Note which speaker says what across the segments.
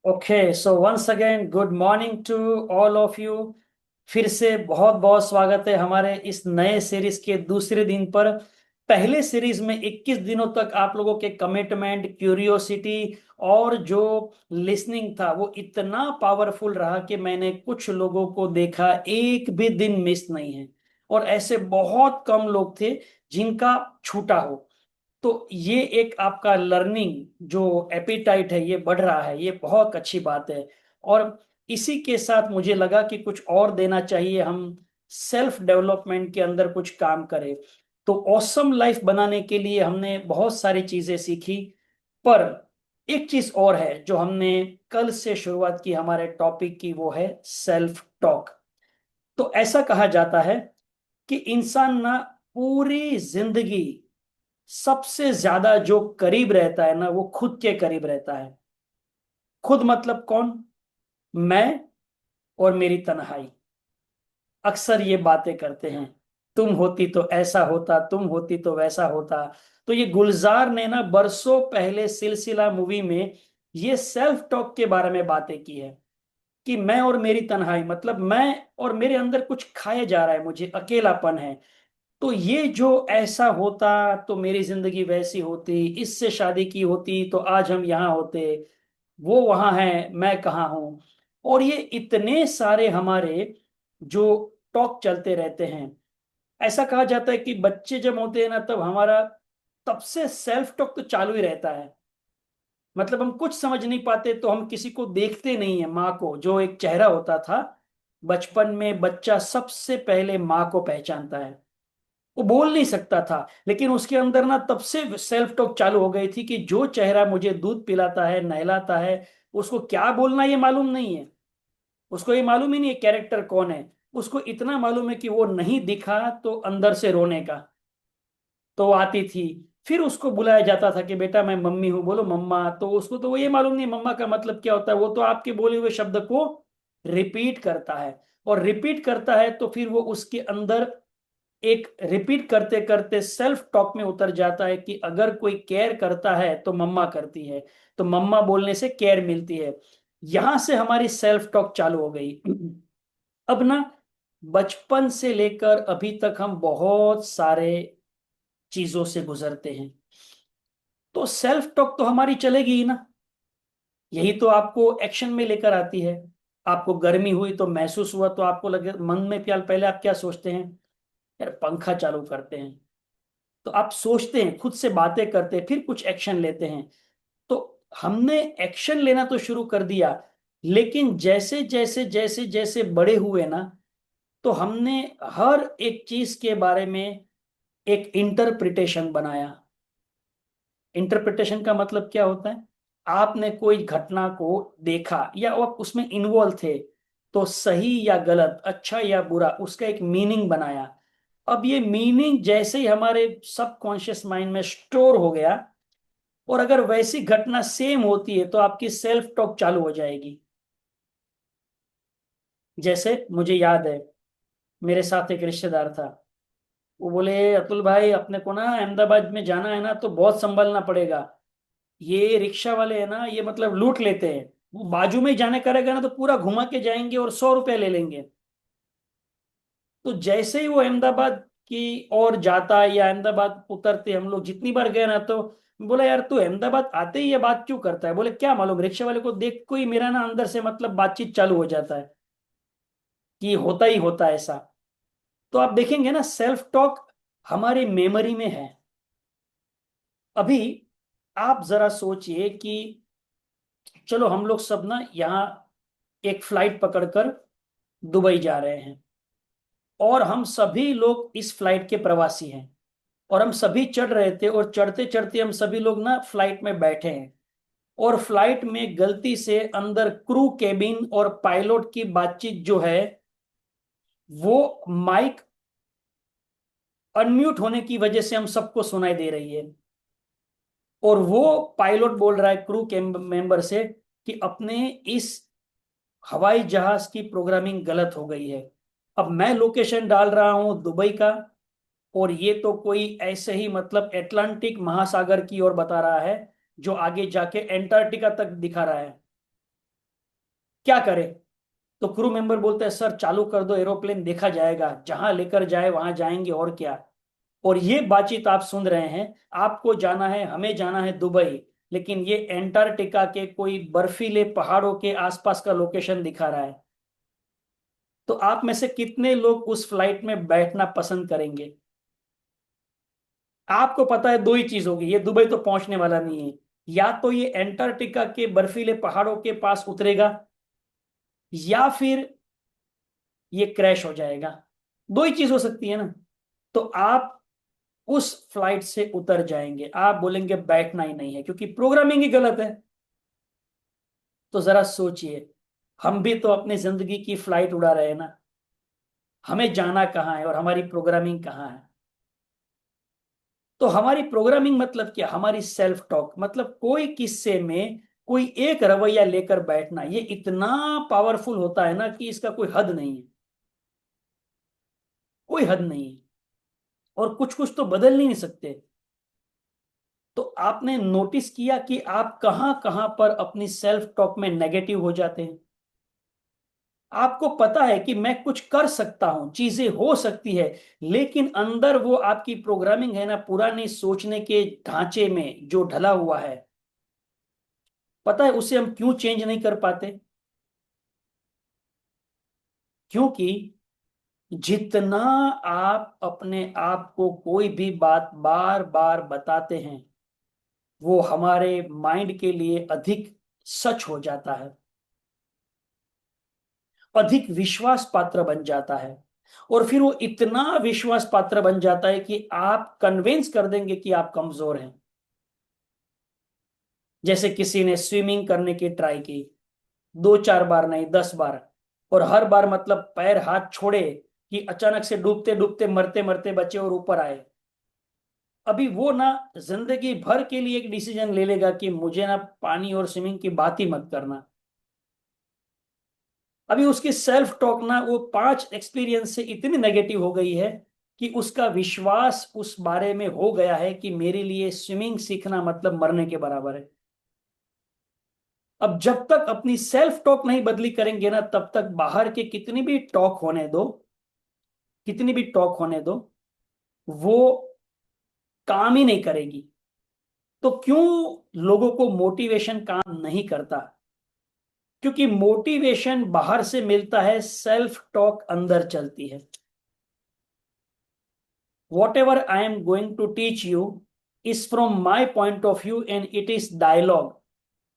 Speaker 1: Okay, so once again good morning to all of you. फिर से बहुत बहुत स्वागत है हमारे इस नए सीरीज के दूसरे दिन पर। पहले सीरीज में 21 दिनों तक आप लोगों के कमिटमेंट, क्यूरियोसिटी और जो लिसनिंग था वो इतना पावरफुल रहा कि मैंने कुछ लोगों को देखा एक भी दिन मिस नहीं है। और ऐसे बहुत कम लोग थे जिनका छूटा हो। तो ये एक आपका लर्निंग जो एपिटाइट है ये बढ़ रहा है, ये बहुत अच्छी बात है। और इसी के साथ मुझे लगा कि कुछ और देना चाहिए, हम सेल्फ डेवलपमेंट के अंदर कुछ काम करें। तो ऑसम लाइफ बनाने के लिए हमने बहुत सारी चीजें सीखी। पर एक चीज और है जो हमने कल से शुरुआत की हमारे टॉपिक की, वो है सेल्फ टॉक। तो ऐसा कहा जाता है कि इंसान ना पूरी जिंदगी सबसे ज्यादा जो करीब रहता है ना वो खुद के करीब रहता है। खुद मतलब कौन? मैं और मेरी तन्हाई। अक्सर ये बातें करते हैं, तुम होती तो ऐसा होता, तुम होती तो वैसा होता। तो ये गुलजार ने ना बरसों पहले सिलसिला मूवी में ये सेल्फ टॉक के बारे में बातें की है कि मैं और मेरी तन्हाई मतलब मैं और मेरे अंदर कुछ खाए जा रहा है, मुझे अकेलापन है। तो ये जो ऐसा होता तो मेरी जिंदगी वैसी होती, इससे शादी की होती तो आज हम यहाँ होते, वो वहां है मैं कहाँ हूं। और ये इतने सारे हमारे जो टॉक चलते रहते हैं। ऐसा कहा जाता है कि बच्चे जब होते हैं ना तब हमारा तब से सेल्फ टॉक तो चालू ही रहता है। मतलब हम कुछ समझ नहीं पाते तो हम किसी को देखते नहीं है, माँ को जो एक चेहरा होता था। बचपन में बच्चा सबसे पहले माँ को पहचानता है। वो बोल नहीं सकता था लेकिन उसके अंदर ना तब से सेल्फ टॉक चालू हो गई थी कि जो चेहरा मुझे दूध पिलाता है, नहलाता है, उसको क्या बोलना ये मालूम नहीं है। उसको ये मालूम ही नहीं है कैरेक्टर कौन है। उसको इतना मालूम है कि वो नहीं दिखा तो अंदर से रोने का। तो वो आती थी, फिर उसको बुलाया जाता था कि बेटा मैं मम्मी हूँ, बोलो मम्मा। तो उसको तो वो ये मालूम नहीं मम्मा का मतलब क्या होता है, वो तो आपके बोले हुए शब्द को रिपीट करता है। और रिपीट करता है तो फिर वो उसके अंदर एक रिपीट करते करते सेल्फ टॉक में उतर जाता है कि अगर कोई केयर करता है तो मम्मा करती है, तो मम्मा बोलने से केयर मिलती है। यहां से हमारी सेल्फ टॉक चालू हो गई। अब ना बचपन से लेकर अभी तक हम बहुत सारे चीजों से गुजरते हैं। तो सेल्फ टॉक तो हमारी चलेगी ही ना। यही तो आपको एक्शन में लेकर आती है। आपको गर्मी हुई तो महसूस हुआ तो आपको लगे मन में, प्याल पहले आप क्या सोचते हैं? यार पंखा चालू करते हैं। तो आप सोचते हैं, खुद से बातें करते हैं, फिर कुछ एक्शन लेते हैं। तो हमने एक्शन लेना तो शुरू कर दिया, लेकिन जैसे जैसे जैसे जैसे बड़े हुए ना तो हमने हर एक चीज के बारे में एक इंटरप्रिटेशन बनाया। इंटरप्रिटेशन का मतलब क्या होता है? आपने कोई घटना को देखा या आप उसमें इन्वॉल्व थे, तो सही या गलत, अच्छा या बुरा, उसका एक मीनिंग बनाया। अब ये मीनिंग जैसे ही हमारे सबकॉन्शियस माइंड में स्टोर हो गया, और अगर वैसी घटना सेम होती है तो आपकी सेल्फ टॉक चालू हो जाएगी। जैसे मुझे याद है, मेरे साथ एक रिश्तेदार था। वो बोले अतुल भाई अपने को ना अहमदाबाद में जाना है ना तो बहुत संभलना पड़ेगा। ये रिक्शा वाले है ना, ये मतलब लूट लेते हैं। वो बाजू में ही जाने करेगा ना तो पूरा घुमा के जाएंगे और 100 रुपये ले लेंगे। तो जैसे ही वो अहमदाबाद की ओर जाता है या अहमदाबाद उतरते, हम लोग जितनी बार गए ना तो बोला यार तू अहमदाबाद आते ही ये बात क्यों करता है? बोले क्या मालूम, रिक्शा वाले को देख कोई मेरा ना अंदर से मतलब बातचीत चालू हो जाता है कि होता ही होता है ऐसा। तो आप देखेंगे ना सेल्फ टॉक हमारी मेमोरी में है। अभी आप जरा सोचिए कि चलो हम लोग सब ना यहाँ एक फ्लाइट पकड़कर दुबई जा रहे हैं, और हम सभी लोग इस फ्लाइट के प्रवासी हैं। और हम सभी चढ़ रहे थे और चढ़ते चढ़ते हम सभी लोग ना फ्लाइट में बैठे हैं। और फ्लाइट में गलती से अंदर क्रू केबिन और पायलट की बातचीत जो है वो माइक अनम्यूट होने की वजह से हम सबको सुनाई दे रही है। और वो पायलट बोल रहा है क्रू के मेंबर से कि अपने इस हवाई जहाज की प्रोग्रामिंग गलत हो गई है। अब मैं लोकेशन डाल रहा हूं दुबई का, और ये तो कोई ऐसे ही मतलब अटलांटिक महासागर की ओर बता रहा है जो आगे जाके एंटार्क्टिका तक दिखा रहा है। क्या करें? तो क्रू मेंबर बोलते हैं सर चालू कर दो एरोप्लेन, देखा जाएगा, जहां लेकर जाए वहां जाएंगे और क्या। और ये बातचीत आप सुन रहे हैं, आपको जाना है, हमें जाना है दुबई, लेकिन ये एंटार्क्टिका के कोई बर्फीले पहाड़ों के आसपास का लोकेशन दिखा रहा है। तो आप में से कितने लोग उस फ्लाइट में बैठना पसंद करेंगे? आपको पता है दो ही चीज होगी, ये दुबई तो पहुंचने वाला नहीं है। या तो ये एंटार्क्टिका के बर्फीले पहाड़ों के पास उतरेगा, या फिर ये क्रैश हो जाएगा। दो ही चीज हो सकती है ना। तो आप उस फ्लाइट से उतर जाएंगे, आप बोलेंगे बैठना ही नहीं है क्योंकि प्रोग्रामिंग ही गलत है। तो जरा सोचिए, हम भी तो अपनी जिंदगी की फ्लाइट उड़ा रहे हैं ना। हमें जाना कहाँ है और हमारी प्रोग्रामिंग कहाँ है? तो हमारी प्रोग्रामिंग मतलब क्या? हमारी सेल्फ टॉक, मतलब कोई किस्से में कोई एक रवैया लेकर बैठना, ये इतना पावरफुल होता है ना कि इसका कोई हद नहीं है। कोई हद नहीं है। और कुछ कुछ तो बदल नहीं सकते। तो आपने नोटिस किया कि आप कहां कहां पर अपनी सेल्फ टॉक में नेगेटिव हो जाते हैं? आपको पता है कि मैं कुछ कर सकता हूं, चीजें हो सकती है, लेकिन अंदर वो आपकी प्रोग्रामिंग है ना, पुरानी सोचने के ढांचे में जो ढला हुआ है, पता है उसे हम क्यों चेंज नहीं कर पाते? क्योंकि जितना आप अपने आप को कोई भी बात बार बार बताते हैं, वो हमारे माइंड के लिए अधिक सच हो जाता है, अधिक विश्वास पात्र बन जाता है। और फिर वो इतना विश्वास पात्र बन जाता है कि आप कन्विंस कर देंगे कि आप कमजोर हैं। जैसे किसी ने स्विमिंग करने की ट्राई की, दो चार बार नहीं 10 बार, और हर बार मतलब पैर हाथ छोड़े कि अचानक से डूबते डूबते मरते मरते बचे और ऊपर आए। अभी वो ना जिंदगी भर के लिए एक डिसीजन ले लेगा कि मुझे ना पानी और स्विमिंग की बात ही मत करना। अभी उसकी सेल्फ टॉक ना वो 5 एक्सपीरियंस से इतनी नेगेटिव हो गई है कि उसका विश्वास उस बारे में हो गया है कि मेरे लिए स्विमिंग सीखना मतलब मरने के बराबर है। अब जब तक अपनी सेल्फ टॉक नहीं बदली करेंगे ना, तब तक बाहर के कितनी भी टॉक होने दो, कितनी भी टॉक होने दो, वो काम ही नहीं करेगी। तो क्यों लोगों को मोटिवेशन काम नहीं करता? क्योंकि मोटिवेशन बाहर से मिलता है, सेल्फ टॉक अंदर चलती है। Whatever I am going to teach you is from my point of view and it is dialogue.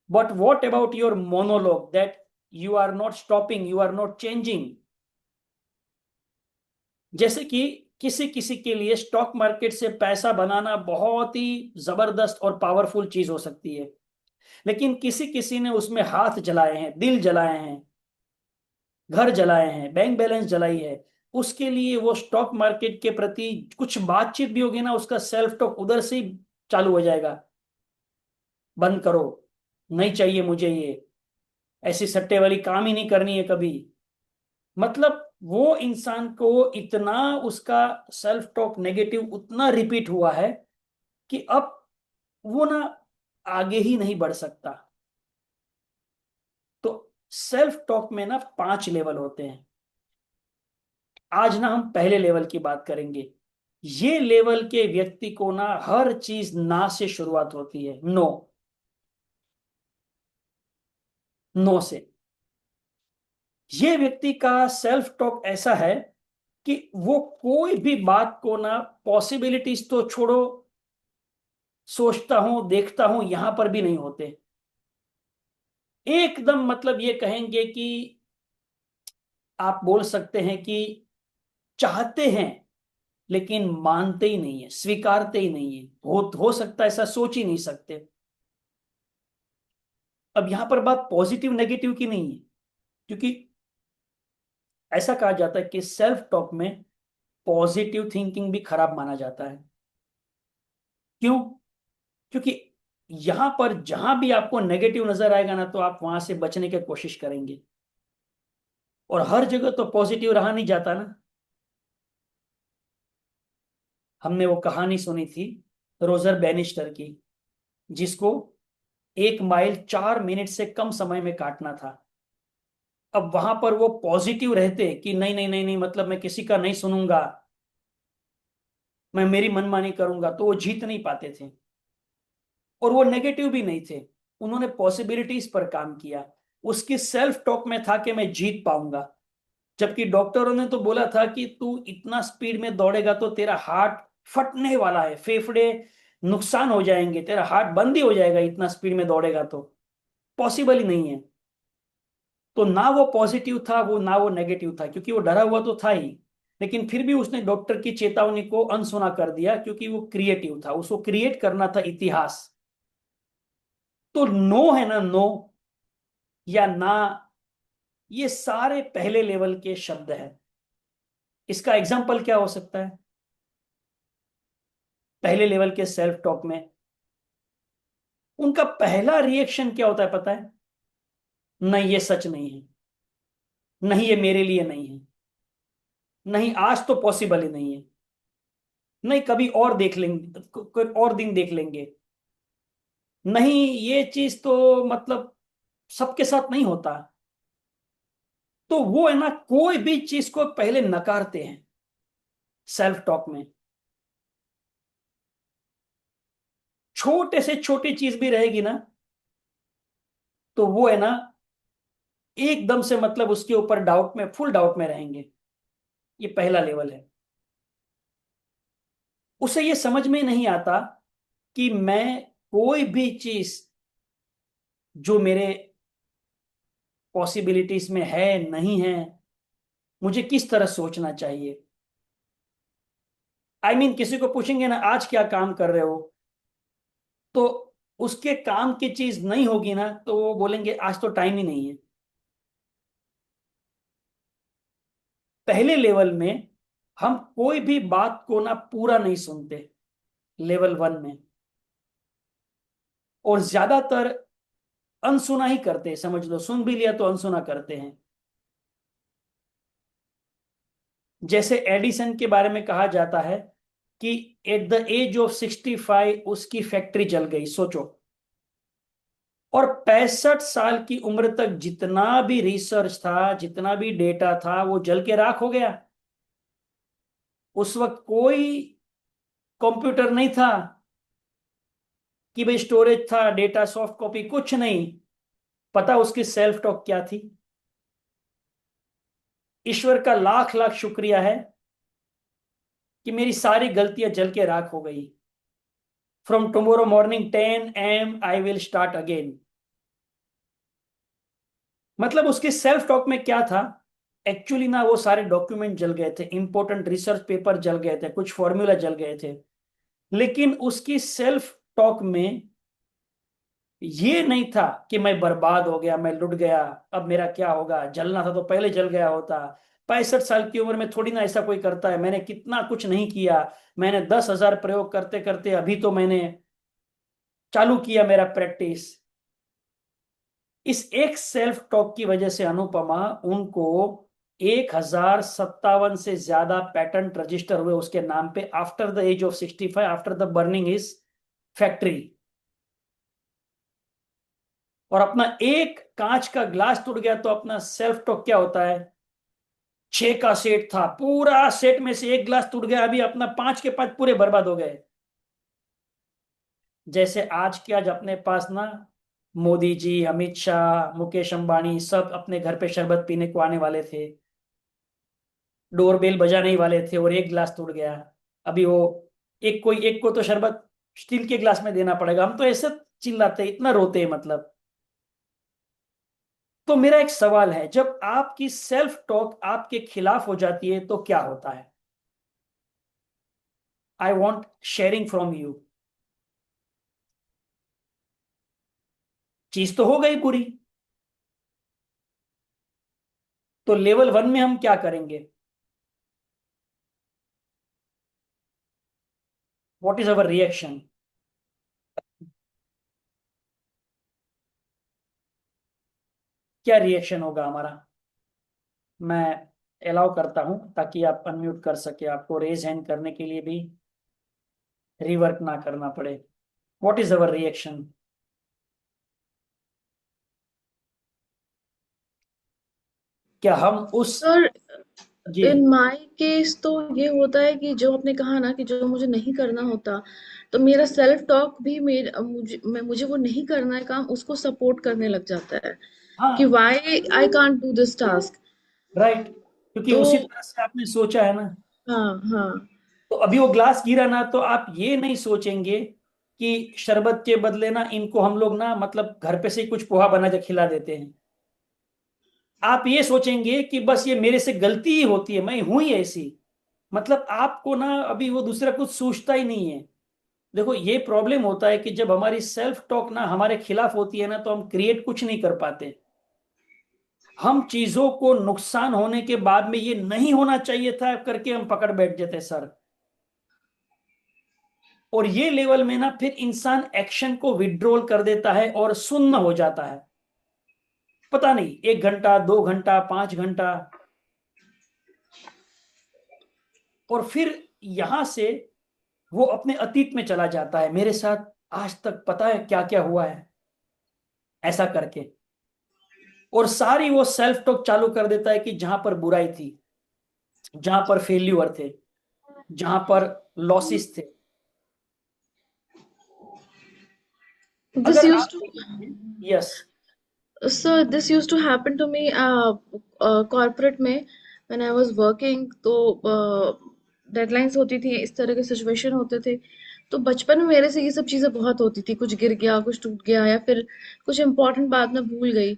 Speaker 1: But what about your monologue that you are not stopping, you are not changing? जैसे कि किसी किसी के लिए stock market से पैसा बनाना बहुत ही जबरदस्त और पावरफुल चीज हो सकती है, लेकिन किसी किसी ने उसमें हाथ जलाए हैं, दिल जलाए हैं, घर जलाए हैं, बैंक बैलेंस जलाई है। उसके लिए वो स्टॉक मार्केट के प्रति कुछ बातचीत भी होगी ना, उसका सेल्फ टॉक उधर से ही चालू हो जाएगा। बंद करो, नहीं चाहिए मुझे ये, ऐसी सट्टे वाली काम ही नहीं करनी है कभी। मतलब वो इंसान को इतना उसका सेल्फ टॉक नेगेटिव उतना रिपीट हुआ है कि अब वो ना आगे ही नहीं बढ़ सकता। तो सेल्फ टॉक में ना 5 लेवल होते हैं। आज ना हम पहले लेवल की बात करेंगे। ये लेवल के व्यक्ति को ना हर चीज ना से शुरुआत होती है, नो। नो से। ये व्यक्ति का सेल्फ टॉक ऐसा है कि वो कोई भी बात को ना, पॉसिबिलिटीज तो छोड़ो, सोचता हूं देखता हूं यहां पर भी नहीं होते। एकदम मतलब ये कहेंगे कि आप बोल सकते हैं कि चाहते हैं लेकिन मानते ही नहीं है, स्वीकारते ही नहीं है, हो सकता है ऐसा सोच ही नहीं सकते। अब यहां पर बात पॉजिटिव नेगेटिव की नहीं है, क्योंकि ऐसा कहा जाता है कि सेल्फ टॉक में पॉजिटिव थिंकिंग भी खराब माना जाता है। क्यों? क्योंकि यहां पर जहां भी आपको नेगेटिव नजर आएगा ना, तो आप वहां से बचने की कोशिश करेंगे। और हर जगह तो पॉजिटिव रहा नहीं जाता ना। हमने वो कहानी सुनी थी रोजर बैनिस्टर की, जिसको 1 माइल 4 मिनट से कम समय में काटना था। अब वहां पर वो पॉजिटिव रहते कि नहीं नहीं नहीं नहीं, मतलब मैं किसी का नहीं सुनूंगा, मैं मेरी मनमानी करूंगा, तो वो जीत नहीं पाते थे। और वो नेगेटिव भी नहीं थे, उन्होंने पॉसिबिलिटीज पर काम किया। उसकी सेल्फ टॉक में था कि मैं जीत पाऊंगा। जबकि डॉक्टरों ने तो बोला था कि तू इतना स्पीड में दौड़ेगा तो तेरा हार्ट फटने वाला है, फेफड़े नुकसान हो जाएंगे, तेरा हार्ट बंद ही हो जाएगा, इतना स्पीड में दौड़ेगा तो पॉसिबल ही नहीं है। तो ना वो पॉजिटिव था वो, ना वो नेगेटिव था, क्योंकि वो डरा हुआ तो था ही। लेकिन फिर भी उसने डॉक्टर की चेतावनी को अनसुना कर दिया, क्योंकि वो क्रिएटिव था, उसको क्रिएट करना था इतिहास। तो नो है ना, नो या ना, ये सारे पहले लेवल के शब्द हैं। इसका एग्जाम्पल क्या हो सकता है पहले लेवल के सेल्फ टॉक में? उनका पहला रिएक्शन क्या होता है पता है? नहीं, ये सच नहीं है, नहीं ये मेरे लिए नहीं है, नहीं आज तो पॉसिबल ही नहीं है, नहीं कभी और देख लेंगे, कोई और दिन देख लेंगे, नहीं ये चीज तो मतलब सबके साथ नहीं होता। तो वो है ना, कोई भी चीज को पहले नकारते हैं सेल्फ टॉक में। छोटे से छोटी चीज भी रहेगी ना, तो वो है ना, एकदम से मतलब उसके ऊपर डाउट में, फुल डाउट में रहेंगे। ये पहला लेवल है। उसे ये समझ में नहीं आता कि मैं कोई भी चीज जो मेरे पॉसिबिलिटीज में है नहीं है, मुझे किस तरह सोचना चाहिए। किसी को पूछेंगे ना आज क्या काम कर रहे हो, तो उसके काम की चीज नहीं होगी ना, तो वो बोलेंगे आज तो टाइम ही नहीं है। पहले लेवल में हम कोई भी बात को ना पूरा नहीं सुनते, लेवल वन में, और ज्यादातर अनसुना ही करते हैं, समझ लो सुन भी लिया तो अनसुना करते हैं। जैसे एडिसन के बारे में कहा जाता है कि एट द एज ऑफ 65 उसकी फैक्ट्री जल गई, सोचो। और 65 साल की उम्र तक जितना भी रिसर्च था, जितना भी डेटा था, वो जल के राख हो गया। उस वक्त कोई कंप्यूटर नहीं था कि भाई स्टोरेज था, डेटा सॉफ्ट कॉपी कुछ नहीं। पता उसकी सेल्फ टॉक क्या थी? ईश्वर का लाख लाख शुक्रिया है कि मेरी सारी गलतियां जल के राख हो गई। From tomorrow morning 10 AM I will start again. मतलब उसके सेल्फ टॉक में क्या था? एक्चुअली ना वो सारे डॉक्यूमेंट जल गए थे, इंपॉर्टेंट रिसर्च पेपर जल गए थे, कुछ फॉर्मूला जल गए थे। लेकिन उसकी सेल्फ टॉक में ये नहीं था कि मैं बर्बाद हो गया, मैं लुट गया, अब मेरा क्या होगा, जलना था तो पहले जल गया होता। 65 साल की उम्र में थोड़ी ना ऐसा कोई करता है, मैंने कितना कुछ नहीं किया, मैंने 10,000 प्रयोग करते करते अभी तो मैंने चालू किया मेरा प्रैक्टिस। इस एक सेल्फ टॉक की वजह से अनुपमा, उनको 1,057 से ज्यादा पेटेंट रजिस्टर हुए उसके नाम पे, after the age of 65, after the burning his factory. और अपना एक कांच का ग्लास टूट गया तो अपना सेल्फ टॉक क्या होता है? 6 का सेट था, पूरा सेट में से एक ग्लास टूट गया, अभी अपना 5 के 5 पूरे बर्बाद हो गए। जैसे आज के आज अपने पास ना, मोदी जी, अमित शाह, मुकेश अंबानी सब अपने घर पे शरबत पीने को आने वाले थे, डोरबेल बजाने ही वाले थे, और एक गिलास टूट गया। अभी वो एक को तो शरबत स्टील के गिलास में देना पड़ेगा, हम तो ऐसे चिल्लाते इतना रोते हैं मतलब। तो मेरा एक सवाल है, जब आपकी सेल्फ टॉक आपके खिलाफ हो जाती है तो क्या होता है? I want sharing from you. चीज तो हो गई पूरी। तो लेवल वन में हम क्या करेंगे? What is our reaction? क्या रिएक्शन होगा हमारा? मैं अलाउ करता हूं ताकि आप अनम्यूट कर सके, आपको रेज हैंड करने के लिए भी रिवर्क ना करना पड़े। What is our reaction? क्या हम उस
Speaker 2: सर,
Speaker 1: जी
Speaker 2: इन माय केस तो ये होता है कि जो आपने कहा ना कि जो मुझे नहीं करना होता, तो मेरा सेल्फ टॉक भी मुझे वो नहीं करना है काम, उसको सपोर्ट करने लग जाता है कि
Speaker 1: हाँ,
Speaker 2: why I can't do this task.
Speaker 1: Right, क्योंकि
Speaker 2: तो
Speaker 1: उसी तरह से आपने सोचा है ना।
Speaker 2: हाँ, हाँ।
Speaker 1: तो अभी वो ग्लास गिरा ना, तो आप ये नहीं सोचेंगे कि शरबत के बदले ना इनको हम लोग ना मतलब घर पे से ही कुछ पोहा बना के खिला देते हैं। आप ये सोचेंगे कि बस ये मेरे से गलती ही होती है, मैं हूं ही ऐसी। मतलब आपको ना अभी वो दूसरा कुछ सोचता ही नहीं है। देखो, ये प्रॉब्लम होता है कि जब हमारी सेल्फ टॉक ना हमारे खिलाफ होती है ना, तो हम क्रिएट कुछ नहीं कर पाते। हम चीजों को नुकसान होने के बाद में ये नहीं होना चाहिए था करके हम पकड़ बैठ जाते हैं सर। और ये लेवल में ना फिर इंसान एक्शन को विड्रॉल कर देता है और सुन्न हो जाता है। पता नहीं, 1 घंटा, 2 घंटा, 5 घंटा। और फिर यहां से वो अपने अतीत में चला जाता है, मेरे साथ आज तक पता है क्या क्या हुआ है, ऐसा करके। और सारी वो सेल्फ टॉक चालू कर देता है कि जहां पर बुराई थी, जहां पर फेल्यूर थे, जहां पर लॉसेस थे।
Speaker 2: दिस
Speaker 1: अगर
Speaker 2: यूज्ड
Speaker 1: आप
Speaker 2: टू
Speaker 1: देखेंगे, yes.
Speaker 2: Sir this used to happen to me corporate में व्हेन आई वाज वर्किंग। तो डेडलाइंस होती थी, इस तरह के सिचुएशन होते थे। तो बचपन में मेरे से ये सब चीज़ें बहुत होती थी, कुछ गिर गया, कुछ टूट गया, या फिर कुछ इम्पोर्टेंट बात मैं भूल गई।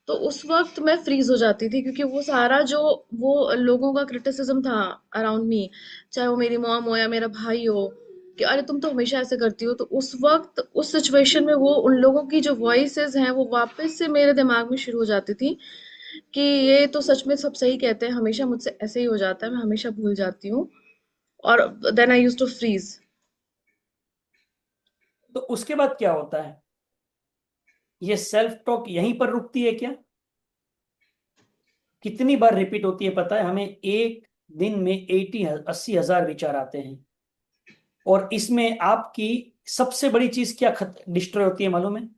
Speaker 2: तो उस वक्त मैं फ्रीज हो जाती थी, क्योंकि वो सारा जो वो लोगों का क्रिटिसिज्म था अराउंड मी, चाहे वो मेरी मॉम हो या मेरा भाई हो, कि अरे तुम तो हमेशा ऐसे करती हो। तो उस वक्त उस सिचुएशन में वो उन लोगों की जो वॉइसेस हैं वो वापस से मेरे दिमाग में शुरू हो जाती थी कि ये तो सच में सब सही कहते हैं, हमेशा मुझसे ऐसे ही हो जाता है, मैं हमेशा भूल जाती हूँ। और then I used to freeze.
Speaker 1: तो उसके बाद क्या होता है? ये सेल्फ टॉक यहीं पर रुकती है क्या? कितनी बार रिपीट होती है पता है हमें? एक दिन में 80 80 हजार विचार आते हैं। और इसमें आपकी सबसे बड़ी चीज क्या डिस्ट्रॉय होती है मालूम है?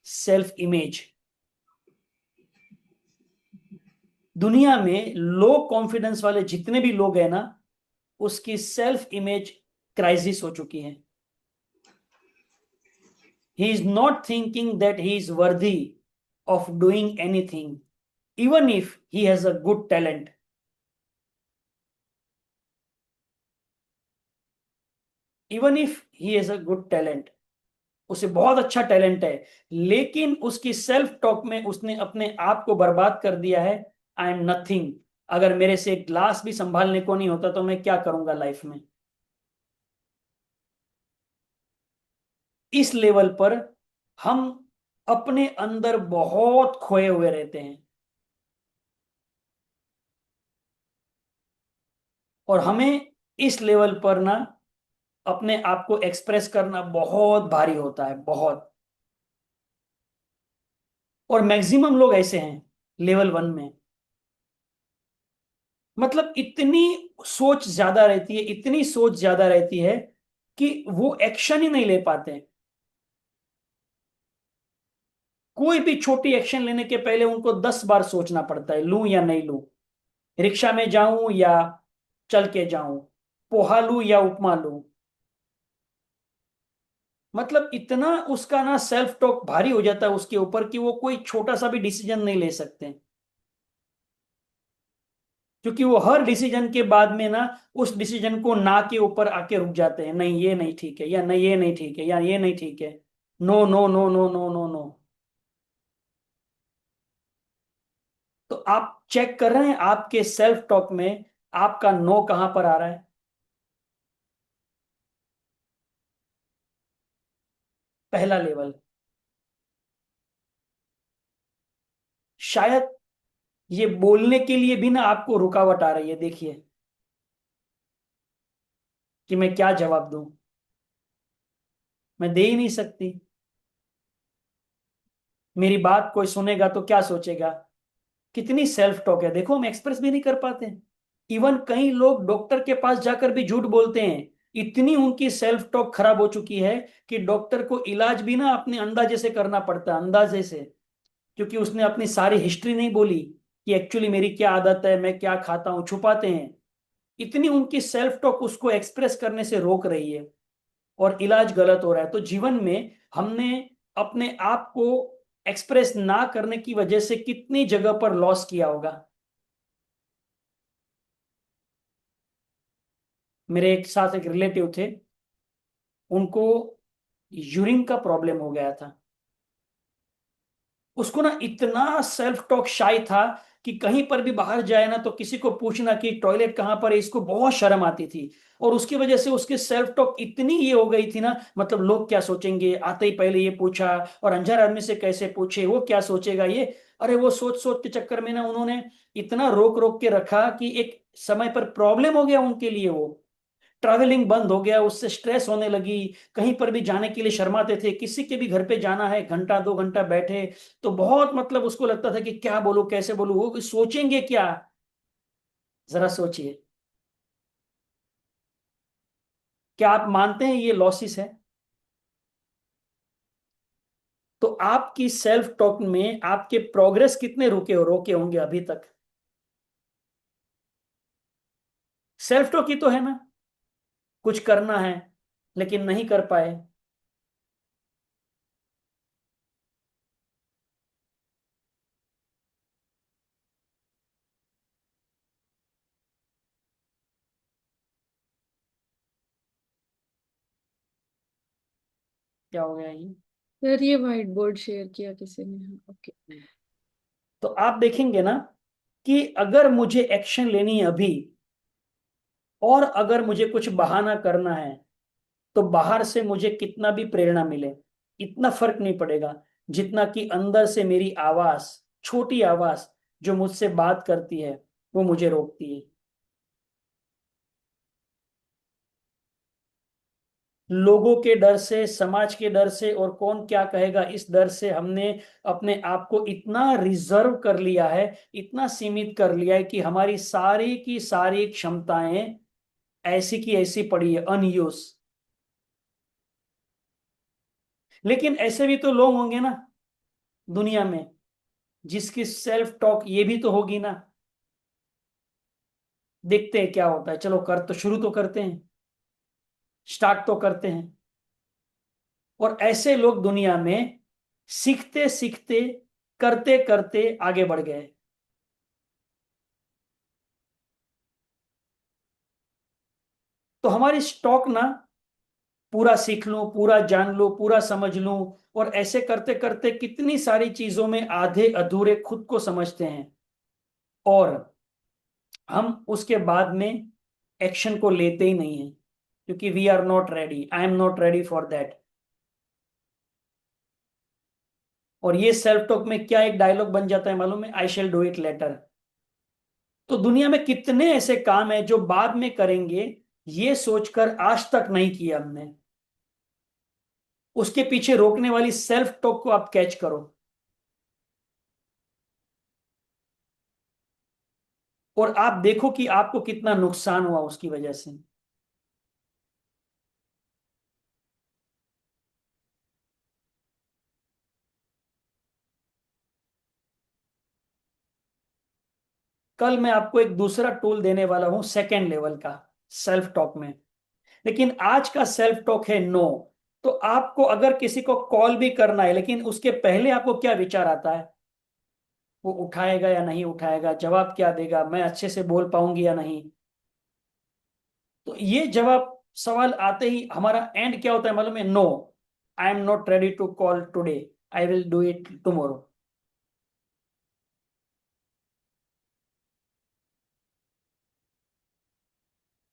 Speaker 1: Self image. दुनिया में लो कॉन्फिडेंस वाले जितने भी लोग हैं ना, उसकी सेल्फ इमेज क्राइसिस हो चुकी है। He is not thinking that he is worthy of doing anything, even if he has a good talent. Even if he has a good talent, उसे बहुत अच्छा टैलेंट है, लेकिन उसकी सेल्फ टॉक में उसने अपने आप को बर्बाद कर दिया है। I am nothing. अगर मेरे से एक ग्लास भी संभालने को नहीं होता तो मैं क्या करूंगा लाइफ में? इस लेवल पर हम अपने अंदर बहुत खोए हुए रहते हैं। और हमें इस लेवल पर ना अपने आप को एक्सप्रेस करना बहुत भारी होता है, बहुत। और मैक्सिमम लोग ऐसे हैं लेवल 1 में। मतलब इतनी सोच ज्यादा रहती है, इतनी सोच ज्यादा रहती है कि वो एक्शन ही नहीं ले पाते। कोई भी छोटी एक्शन लेने के पहले उनको 10 बार सोचना पड़ता है, लूं या नहीं लूं, रिक्शा में जाऊं या चल के जाऊं, पोहा लूं या उपमा लूं। मतलब इतना उसका ना सेल्फ टॉक भारी हो जाता है उसके ऊपर कि वो कोई छोटा सा भी डिसीजन नहीं ले सकते। क्योंकि वो हर डिसीजन के बाद में ना उस डिसीजन को ना के ऊपर आके रुक जाते हैं, नहीं ये नहीं ठीक है, या नहीं ये नहीं ठीक है, या ये नहीं ठीक है। No no no no no no no. तो आप चेक कर रहे हैं आपके सेल्फ टॉक में आपका नो कहां पर आ रहा है? पहला लेवल। शायद ये बोलने के लिए भी ना आपको रुकावट आ रही है, देखिए, कि मैं क्या जवाब दूं, मैं दे ही नहीं सकती। मेरी बात कोई सुनेगा तो क्या सोचेगा? कितनी सेल्फ टॉक है, देखो हम एक्सप्रेस भी नहीं कर पाते। इवन कई लोग डॉक्टर के पास जाकर भी झूठ बोलते हैं। इतनी उनकी सेल्फ टॉक खराब हो चुकी है कि डॉक्टर को इलाज भी ना अपने अंदाजे से करना पड़ता है, अंदाजे से। क्योंकि उसने अपनी सारी हिस्ट्री नहीं बोली। कि एक्चुअली मेरी क्या आदत है, मैं क्या खाता हूं, छुपाते हैं। इतनी उनकी सेल्फ टॉक उसको एक्सप्रेस करने से रोक रही है, और इलाज गलत हो रहा है। तो जीवन में हमने अपने आप को एक्सप्रेस ना करने की वजह से कितनी जगह पर लॉस किया होगा। मेरे एक साथ एक रिलेटिव थे, उनको यूरिन का प्रॉब्लम हो गया था। उसको ना इतना सेल्फ टॉक शाई था कि कहीं पर भी बाहर जाए ना तो किसी को पूछना कि टॉयलेट कहाँ पर है, इसको बहुत शर्म आती थी। और उसकी वजह से उसके सेल्फ टॉक इतनी ये हो गई थी ना, मतलब लोग क्या सोचेंगे, आते ही पहले ये पूछा, और अनजान आदमी से कैसे पूछे, वो क्या सोचेगा ये। अरे वो सोच सोच के चक्कर में ना उन्होंने इतना रोक रोक के रखा कि एक समय पर प्रॉब्लम हो गया उनके लिए। वो ट्रैवलिंग बंद हो गया, उससे स्ट्रेस होने लगी। कहीं पर भी जाने के लिए शर्माते थे, किसी के भी घर पे जाना है, घंटा 2 घंटा बैठे तो बहुत मतलब उसको लगता था कि क्या बोलूं, कैसे बोलूं, वो सोचेंगे क्या। जरा सोचिए, क्या आप मानते हैं ये लॉसिस है? तो आपकी सेल्फ टॉक में आपके प्रोग्रेस कितने रोके होंगे अभी तक? सेल्फ टॉक ही तो है ना, कुछ करना है लेकिन नहीं कर पाए। क्या हो गया ये?
Speaker 2: सर ये व्हाइट बोर्ड शेयर किया किसी ने, हाँ ओके।
Speaker 1: तो आप देखेंगे ना कि अगर मुझे एक्शन लेनी है अभी, और अगर मुझे कुछ बहाना करना है, तो बाहर से मुझे कितना भी प्रेरणा मिले, इतना फर्क नहीं पड़ेगा जितना कि अंदर से मेरी आवाज, छोटी आवाज जो मुझसे बात करती है, वो मुझे रोकती है। लोगों के डर से, समाज के डर से, और कौन क्या कहेगा इस डर से हमने अपने आप को इतना रिजर्व कर लिया है, इतना सीमित कर लिया है कि हमारी सारी की सारी क्षमताएं ऐसी की ऐसी पड़ी है, अनयूज। लेकिन ऐसे भी तो लोग होंगे ना दुनिया में, जिसकी सेल्फ टॉक ये भी तो होगी ना। देखते हैं क्या होता है, चलो कर तो शुरू तो करते हैं, स्टार्ट तो करते हैं। और ऐसे लोग दुनिया में सीखते सीखते, करते करते आगे बढ़ गए। तो हमारी स्टॉक ना, पूरा सीख लूं, पूरा जान लूं, पूरा समझ लूं, और ऐसे करते करते कितनी सारी चीजों में आधे अधूरे खुद को समझते हैं, और हम उसके बाद में एक्शन को लेते ही नहीं है, क्योंकि we are not ready, I am not ready for that. और ये सेल्फ टॉक में क्या एक डायलॉग बन जाता है मालूम है, I shall do it later. तो दुनिया में कितने ऐसे काम है जो बाद में करेंगे, ये सोचकर आज तक नहीं किया हमने। उसके पीछे रोकने वाली सेल्फ टॉक को आप कैच करो, और आप देखो कि आपको कितना नुकसान हुआ उसकी वजह से। कल मैं आपको एक दूसरा टूल देने वाला हूं, सेकेंड लेवल का, सेल्फ टॉक में। लेकिन आज का सेल्फ टॉक है नो। तो आपको अगर किसी को कॉल भी करना है, लेकिन उसके पहले आपको क्या विचार आता है, वो उठाएगा या नहीं उठाएगा, जवाब क्या देगा, मैं अच्छे से बोल पाऊंगी या नहीं। तो ये जवाब सवाल आते ही हमारा एंड क्या होता है मालूम है, no, I am not ready to call today, I will do it tomorrow.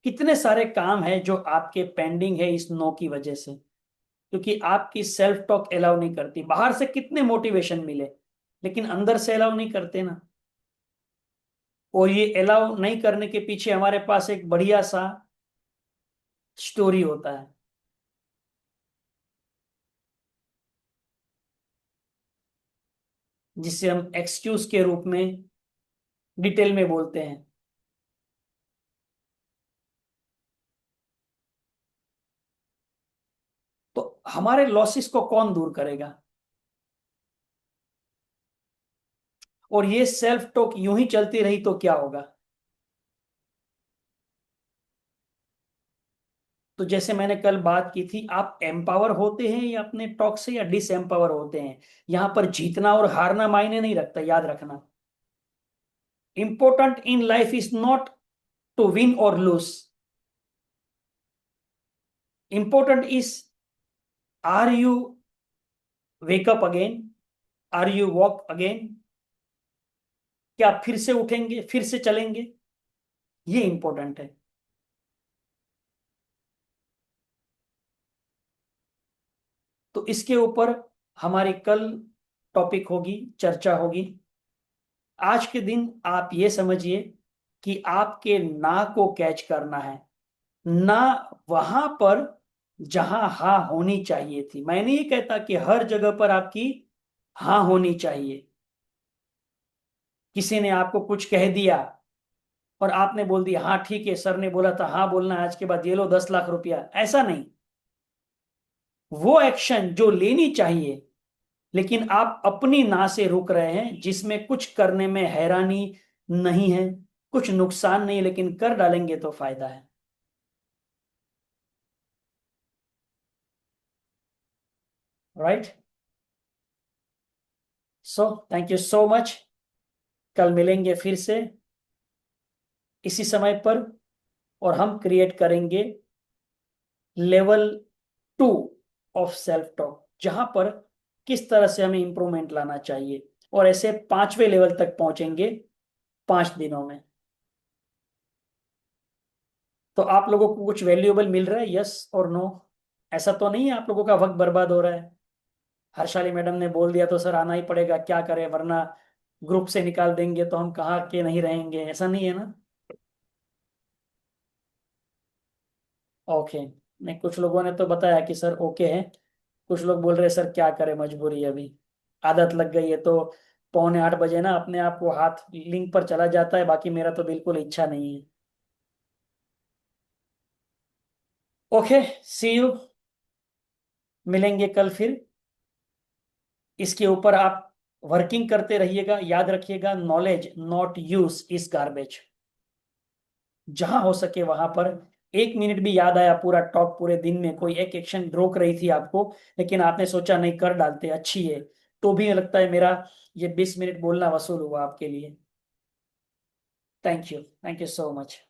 Speaker 1: कितने सारे काम है जो आपके पेंडिंग है इस नो की वजह से, क्योंकि आपकी सेल्फ टॉक अलाउ नहीं करती। बाहर से कितने मोटिवेशन मिले, लेकिन अंदर से अलाउ नहीं करते ना। और ये अलाउ नहीं करने के पीछे हमारे पास एक बढ़िया सा स्टोरी होता है, जिसे हम एक्सक्यूज के रूप में डिटेल में बोलते हैं। तो हमारे लॉसेस को कौन दूर करेगा? और ये सेल्फ टॉक यूं ही चलती रही तो क्या होगा? तो जैसे मैंने कल बात की थी, आप एम्पावर होते हैं या अपने टॉक से, या डिस एम्पावर होते हैं? यहां पर जीतना और हारना मायने नहीं रखता, याद रखना। Important in life is not to win और lose. Important is, are you wake up again, are you walk again? क्या आप फिर से उठेंगे, फिर से चलेंगे? ये इंपॉर्टेंट है। तो इसके ऊपर हमारी कल टॉपिक होगी, चर्चा होगी। आज के दिन आप ये समझिए कि आपके ना को कैच करना है, ना वहां पर जहां हाँ होनी चाहिए थी। मैं नहीं कहता कि हर जगह पर आपकी हाँ होनी चाहिए। किसी ने आपको कुछ कह दिया और आपने बोल दिया हाँ ठीक है, सर ने बोला था हाँ बोलना है, आज के बाद ये लो 10 लाख रुपया, ऐसा नहीं। वो एक्शन जो लेनी चाहिए, लेकिन आप अपनी ना से रुक रहे हैं, जिसमें कुछ करने में हैरानी नहीं है, कुछ नुकसान नहीं, लेकिन कर डालेंगे तो फायदा है। Right. So thank you so much. कल मिलेंगे फिर से इसी समय पर, और हम क्रिएट करेंगे लेवल 2 ऑफ सेल्फ टॉक, जहां पर किस तरह से हमें इंप्रूवमेंट लाना चाहिए, और ऐसे 5वें लेवल तक पहुंचेंगे 5 दिनों में। तो आप लोगों को कुछ वैल्यूएबल मिल रहा है, यस और नो? ऐसा तो नहीं है आप लोगों का वक्त बर्बाद हो रहा है? हर्षाली मैडम ने बोल दिया तो सर आना ही पड़ेगा, क्या करें, वरना ग्रुप से निकाल देंगे तो हम कहाँ के नहीं रहेंगे, ऐसा नहीं है ना? ओके। नहीं, कुछ लोगों ने तो बताया कि सर ओके है। कुछ लोग बोल रहे सर क्या करें, मजबूरी है अभी, आदत लग गई है। तो 7:45 ना अपने आप को हाथ लिंक पर चला जाता है, बाकी मेरा तो बिल्कुल इच्छा नहीं है। Okay, see you. मिलेंगे कल फिर। इसके ऊपर आप वर्किंग करते रहिएगा। याद रखिएगा, knowledge not use is garbage. जहां हो सके वहां पर 1 मिनट भी याद आया, पूरा टॉक पूरे दिन में कोई एक एक्शन रोक रही थी आपको, लेकिन आपने सोचा नहीं कर डालते, अच्छी है, तो भी लगता है मेरा ये 20 मिनट बोलना वसूल हुआ आपके लिए। Thank you so much.